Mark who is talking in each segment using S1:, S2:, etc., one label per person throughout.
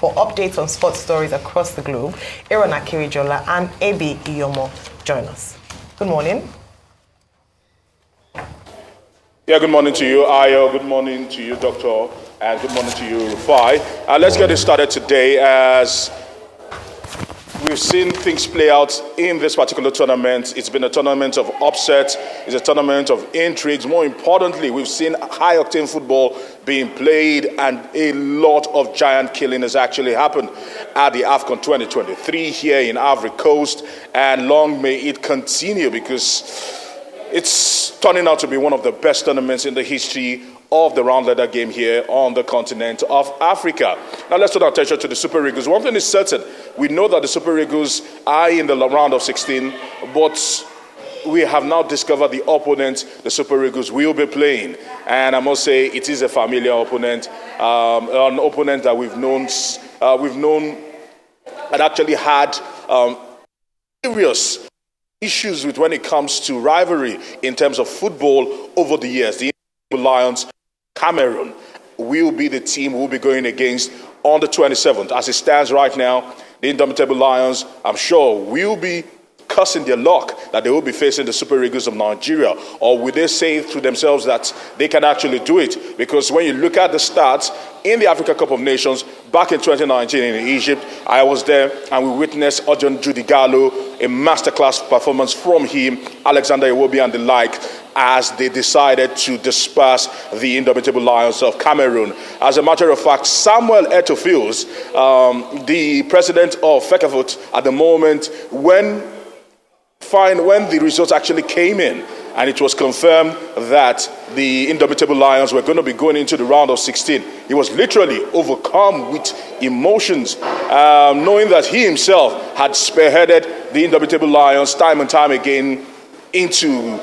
S1: For updates on sports stories across the globe, Aaron Akirijola and Ebi Iyomo join us. Good morning.
S2: Yeah, good morning to you, Ayo. Good morning to you, Doctor. And good morning to you, Rufai. Let's get it started today as we've seen things play out in this particular tournament. It's been a tournament of upsets. It's a tournament of intrigues. More importantly, we've seen high-octane football being played, and a lot of giant killing has actually happened at the AFCON 2023 here in Ivory Coast. And long may it continue, because it's turning out to be one of the best tournaments in the history of the round ladder game here on the continent of Africa. Now let's turn our attention to the Super Eagles. One thing is certain, we know that the Super Eagles are in the round of 16, but we have now discovered the opponent the Super Eagles will be playing. And I must say, it is a familiar opponent, an opponent that we've known and actually had serious issues with when it comes to rivalry in terms of football over the years. The Lions, Cameroon, will be the team we'll be going against on the 27th. As it stands right now, the Indomitable Lions, I'm sure, will be cursing their luck that they will be facing the Super Eagles of Nigeria. Or will they say to themselves that they can actually do it? Because when you look at the stats in the Africa Cup of Nations back in 2019 in Egypt, I was there and we witnessed Ojon Judigallo, a masterclass performance from him, Alexander Iwobi and the like, as they decided to disperse the Indomitable Lions of Cameroon. As a matter of fact, Samuel Eto'o-Fields, the president of Fecafoot at the moment, when the results actually came in, and it was confirmed that the Indomitable Lions were going to be going into the round of 16. He was literally overcome with emotions, knowing that he himself had spearheaded the Indomitable Lions time and time again into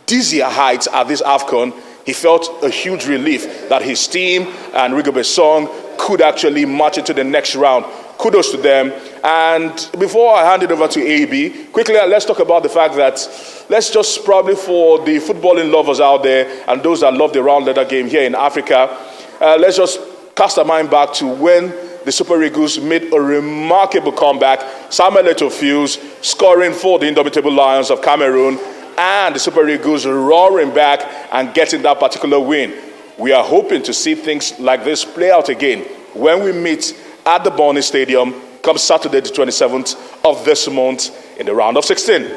S2: dizzier heights at this AFCON. He felt a huge relief that his team and Rigobert Song could actually march into the next round. Kudos to them. And before I hand it over to AB, quickly let's talk about the fact that, let's just probably for the footballing lovers out there and those that love the round ladder game here in Africa, let's just cast our mind back to when the Super Eagles made a remarkable comeback. Samuel Eto'o-Fields scoring for the Indomitable Lions of Cameroon, and the Super Eagles roaring back and getting that particular win. We are hoping to see things like this play out again when we meet at the Bonny Stadium come Saturday the 27th of this month in the round of 16.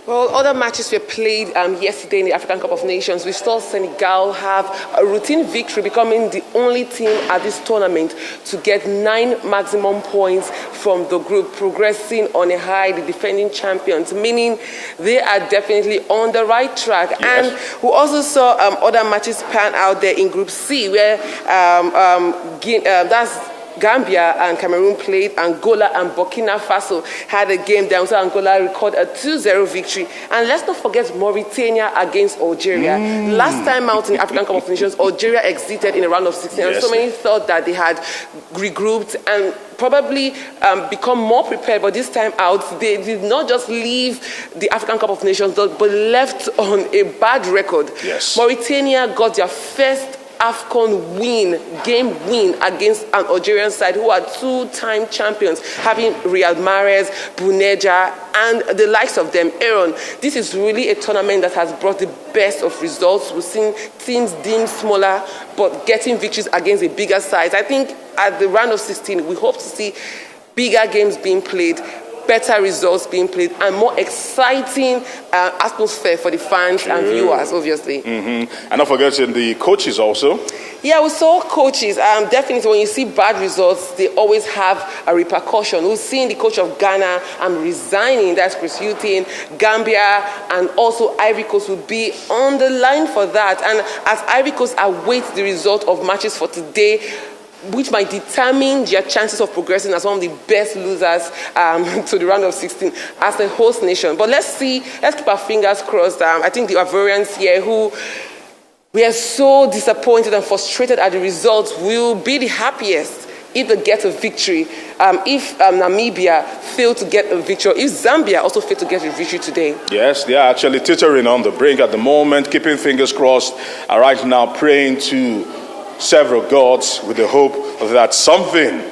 S3: Well, other matches were played yesterday in the African Cup of Nations. We saw Senegal have a routine victory, becoming the only team at this tournament to get 9 maximum points from the group, progressing on a high, the defending champions, meaning they are definitely on the right track. Yes. And we also saw other matches pan out there in Group C, where that's Gambia and Cameroon played. Angola and Burkina Faso had a game down, so Angola recorded a 2-0 victory. And let's not forget Mauritania against Algeria. Last time out in the African Cup of Nations, Algeria exited in the round of 16. Yes. And so many thought that they had regrouped and probably become more prepared, but this time out, they did not just leave the African Cup of Nations, but left on a bad record.
S2: Yes.
S3: Mauritania got their first AFCON game win against an Algerian side who are 2-time champions, having Riyad Mahrez, Buneja, and the likes of them. Aaron, this is really a tournament that has brought the best of results. We've seen teams deemed smaller, but getting victories against a bigger size. I think at the round of 16, we hope to see bigger games being played, better results being played, and more exciting atmosphere for the fans and viewers, obviously.
S2: Mm-hmm. And not forgetting the coaches also.
S3: Yeah, we saw coaches. Definitely, when you see bad results, they always have a repercussion. We've seen the coach of Ghana resigning, that's Chris Hughton. Gambia and also Ivory Coast will be on the line for that. And as Ivory Coast awaits the result of matches for today, which might determine their chances of progressing as one of the best losers to the round of 16 as a host nation. But let's keep our fingers crossed. I think the Ivorians here, who we are so disappointed and frustrated at the results, will be the happiest if they get a victory. If Namibia failed to get a victory, if Zambia also failed to get a victory today.
S2: Yes, they are actually teetering on the brink at the moment, keeping fingers crossed, right now praying to several gods with the hope that something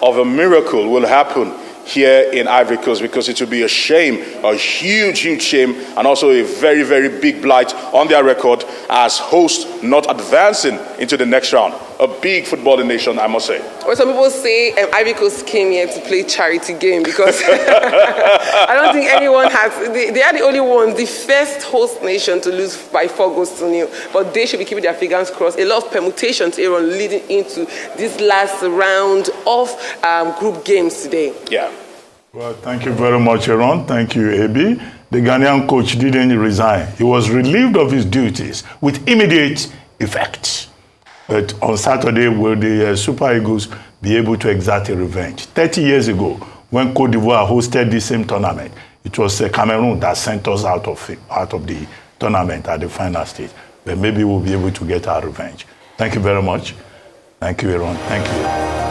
S2: of a miracle will happen here in Ivory Coast, because it will be a shame, a huge, huge shame, and also a very, very big blight on their record as hosts not advancing into the next round. A big footballing nation, I must say.
S3: Well, some people say Ivory Coast came here to play charity game because I don't think anyone has. They are the only ones, the first host nation to lose by 4 goals to 0. But they should be keeping their fingers crossed. A lot of permutations, Aaron, leading into this last round of group games today.
S2: Yeah.
S4: Well, thank you very much, Aaron. Thank you, AB. The Ghanaian coach didn't resign. He was relieved of his duties with immediate effect. But on Saturday, will the Super Eagles be able to exact a revenge? 30 years ago, when Cote d'Ivoire hosted the same tournament, it was Cameroon that sent us out of the tournament at the final stage. But maybe we'll be able to get our revenge. Thank you very much. Thank you, Aaron. Thank you.